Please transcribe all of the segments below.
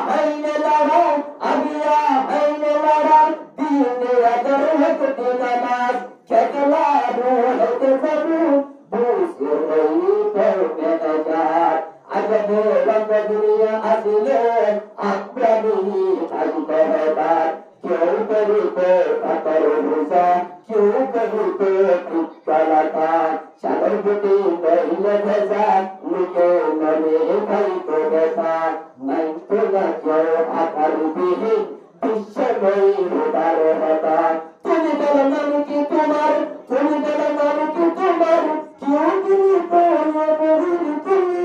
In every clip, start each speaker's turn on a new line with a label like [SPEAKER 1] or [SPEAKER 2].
[SPEAKER 1] Heine লড়াও Abia Heine লড়াও দিনে আদর হতে নামাজ খেতলা হতে যাবো বুঝে রই পড়বে না আজকে লম্ব দুনিয়া আসলে আমরা নিয়ে থাকতে হবে কেউ করিতে পাতর ভূষা কেউ করিতে পিতলাটা সাগর বুটি বইলে ভেজা মুখে মনে খাইতে বেসা নাই তো না কেউ আকার বিহীন বিশ্বময়ী উদার হতা তুমি বলো নাম কি তোমার তুমি বলো নাম কি তোমার কেউ তুমি তুমি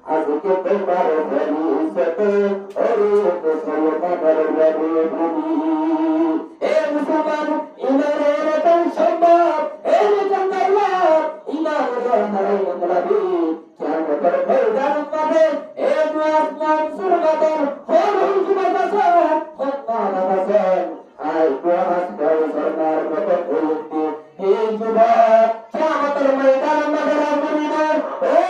[SPEAKER 1] আজকে তোমার ভবিষ্যতে ওরে মুসলমানের ভূমি এ মুসলমান ইমানের তন সম্ভব এ জঙ্গল্লাহ ইমানের হারাই নবী কিয়ামতের ময়দান পাবে এ আসমান সুরগাতন হল জুমাতাসা হত্তা নামাসেন আই কোয়াস কর সরকার মত উক্তি হে যুবক কিয়ামতের ময়দান নগর মদিনা ও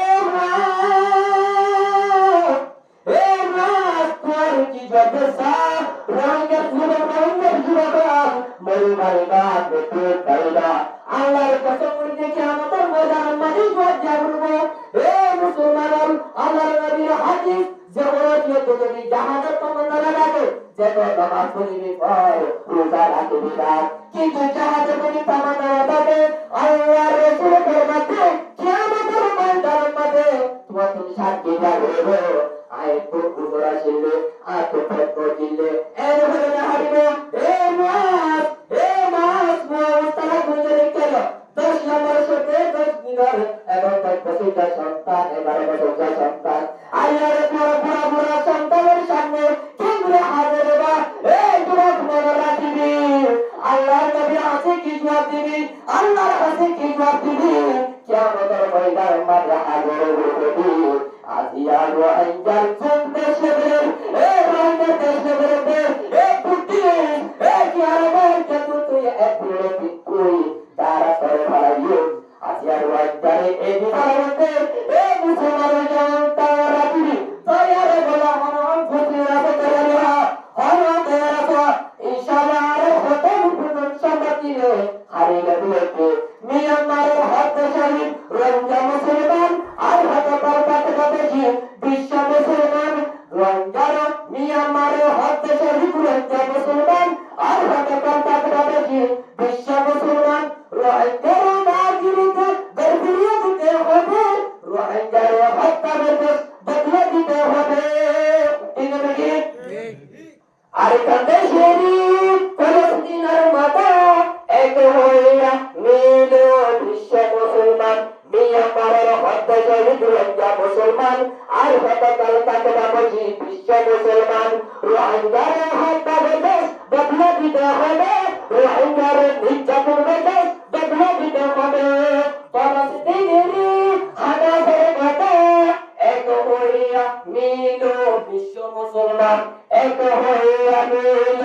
[SPEAKER 1] আল্লাহর কসম করে কিয়ামতের ময়দানে মাঝে যাবো এ মুসলমান আল্লাহর নবীর হাদিস জবরদস্ত যদি জাহাজের তমন্না লাগে যেত নামাজ পড়িবি পর রোজা রাখবি না কিন্তু জাহাজের কোন তমন্না লাগে আল্লাহর রাসূলের মধ্যে কিয়ামতের ময়দানের মধ্যে তুমি সাক্ষী যাবে আয় তো উজরা ছিলে আর তো ফটো দিলে এর হলো না হারিবে মাস তারা গুণে রেখে 10 নম্বর সাথে 10 দিনের এবং 10 বছরের সন্তান 11 বছরের সন্তান আল্লাহর পুরো সন্তানের সামনে কেমনে হাজির হবা এই যুবক মনে রাখবি আল্লাহর নবী আছে কি জবাব দিবি আল্লাহর কাছে কি জবাব দিবি কিয়ামতের ময়দানে মাঝে হাজির হবি আজিয়া রোহিঙ্গার দেশের এই রোহিঙ্গা দেশের এই পুটি এই কিয়ামতের যত তুই এপ্রিলে তুই তারা করে ভাইও আজিয়া রোহিঙ্গার এই বিধানতে এই মুসলমানের জনতা রাখবি তৈয়ারে বলা হন ফুটিরা বতরা হন দেরা ইনশাআল্লাহ হতে মুসলমান সম্মতিরে হারি গেছে মিয়ানমারের হক শহীদ রোহিঙ্গা মুসলমান আর হতে পারতে দেখি বিশ্ব মুসলমান রোহিঙ্গার মিয়ানমারের হক শহীদ রোহিঙ্গা মুসলমান আর হতে পারতে দেখি বিশ্ব মুসলমান রোহিঙ্গার নাগরিকদের বেরিয়ে দিতে হবে রোহিঙ্গার হত্যা বদলে দিতে হবে ঠিক আছে আর কাঁদে শরীফ ফলস্তিনের মাতা এক হইয়া মিল বিশ্ব মুসলমান মিয়ানমারের হত্যা শহীদ রোহিঙ্গা মুসলমান আর হতকাল তাকে বাবজি বিশ্ব মুসলমান রোহিঙ্গার হত্যা বদলে দিতে হবে রোহিঙ্গার নির্যাতন বদলে দিতে হবে ফলস্তিনের হানাদের মাতা এক হইয়া মিল বিশ্ব মুসলমান এক হইয়া মিল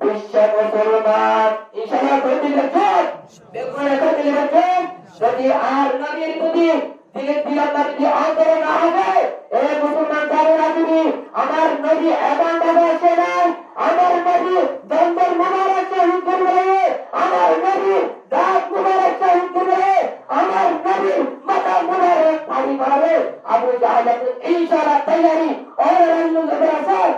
[SPEAKER 1] বিশ্ব মুসলমান ইনশাআল্লাহ করতে দেখেন দেখুন করতে দেখেন যদি আর নবীর প্রতি দিলে দিলাম যদি আন্তর না হবে এ মুসলমান যারা রাখবি আমার নবী এমন ভাবে আসে নাই আমার নবী দন্দর মুবারক শহীদ করবে আমার নবী দাঁত মুবারক শহীদ করবে আমার নবী মাথা মুবারক পানি মারবে আবু জাহেল ইনশাআল্লাহ তৈরি और रंगों का असर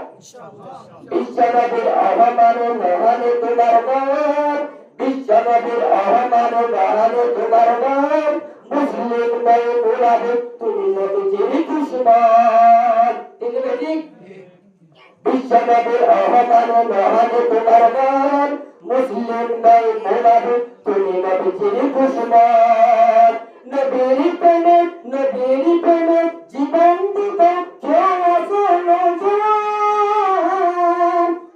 [SPEAKER 1] বিশ্বনবীর অবমাননা মহানে তোমার নাম বিশ্বনবীর অবমাননা মহানে তোমার নাম মুসলিম নয় মুনাফিক তুমি নবীজির দুশমন ঠিক আছে ঠিক বিশ্বনবীর অবমাননা মহানে তোমার নাম মুসলিম নয় মুনাফিক তুমি নবীজির দুশমন নবীর প্রেমে জীবন দিতে কেউ আছে নজওয়ান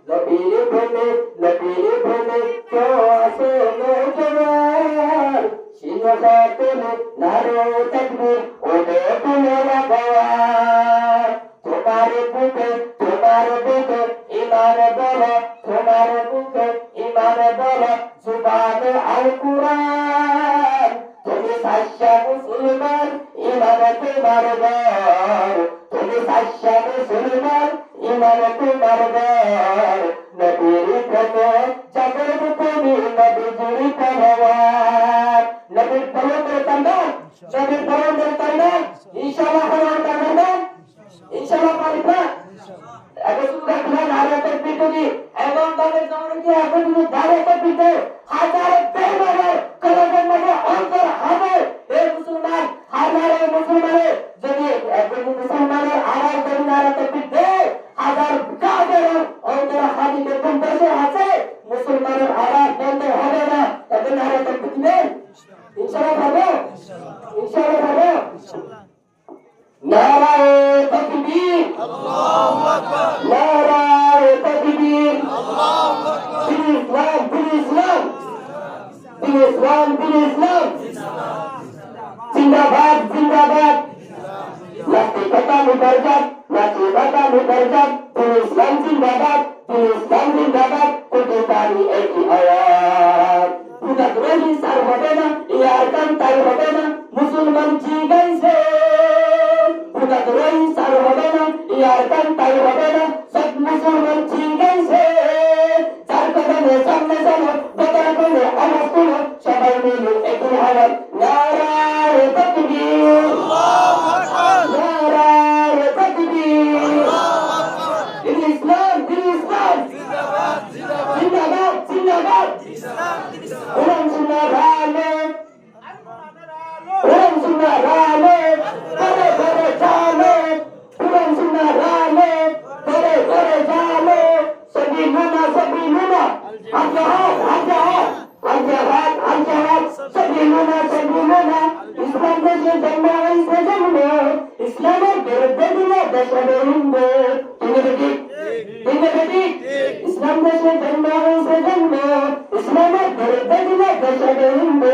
[SPEAKER 1] নবীর প্রেমে কেউ আছে নজওয়ান সিংহটা তুলে নারো তাকবীর ওরে তুলে রাখওয়ান তোমার বুকে ইমান বলো তোমার বুকে ইমান বলো সুবহান আল কুরআন তুমি সাচ্চা মুসলমান ইমান তোমার ঘর তুমি হাসা মুসলমান ইমান তোমার ঘর নবীর প্রেমে জাগর তুমি নবীজির পরওয়ার নবীর পরওয়ার কান্দান নবীর পরওয়ার কান্দান ইনশাআল্লাহ পরওয়ার কান্দান ইনশাআল্লাহ পারিবা এখন শুধু দেখলেন নারীতে পিটুনি এবং তাদের জনকে এখন তুমি দাঁড়াতে পিটে হাজার বেমানের কলমের মধ্যে অন্তর হবে এই মুসলমান হাজারে মুসলমানের যদি একজন মুসলমানের আওয়াজ যদি নারীতে পিটে হাজার কাজের অন্তর হাজিতে কোন দেশে আছে মুসলমানের আওয়াজ বন্ধ হবে না এখন নারীতে পিটবে ইনশাআল্লাহ হবে ইনশাআল্লাহ হবে নারায়ে তাকবীর আল্লাহু আকবার নারায়ে তাকবীর আল্লাহু আকবার দিন ইসলাম জিন্দাবাদ জিন্দাবাদ লাঠি কাটা মুবারকাত লাঠি কাটা মুবারকাত দিন ইসলাম জিন্দাবাদ কোটি তারি একই আওয়াজ পুরা গ্রহী সার হবে না ইয়ার কান তাই হবে না মুসলমান জিগাইছে পুরা গ্রহী সার হবে না ইয়ার কান তাই হবে না সব মুসলমান জিগাইছে চার কদমে সামনে চলো বদল করে আওয়াজ তুলো সবাই মিলে একই আওয়াজ নারায়ে তাকবীর আল্লাহু আকবার নারায়ে তাকবীর আল্লাহু আকবার দিন ইসলাম জিন্দাবাদ জিন্দাবাদ জিন্দাবাদ ইসলাম ওম সুন্নাহালে ওম সুন্নাহালে করে করে জানে ওম সুন্নাহালে করে করে জানে সবিলুনা আল-জাহাদ সবিলুনা ইসলাম দেশে জন্ম হয়েছে জন্ম ইসলামের বিরুদ্ধে দিলে দেশে হিন্দু ইসলাম দেশে জন্ম হয়েছে জন্ম ইসলামের বিরুদ্ধে দিলে দেশে হিন্দু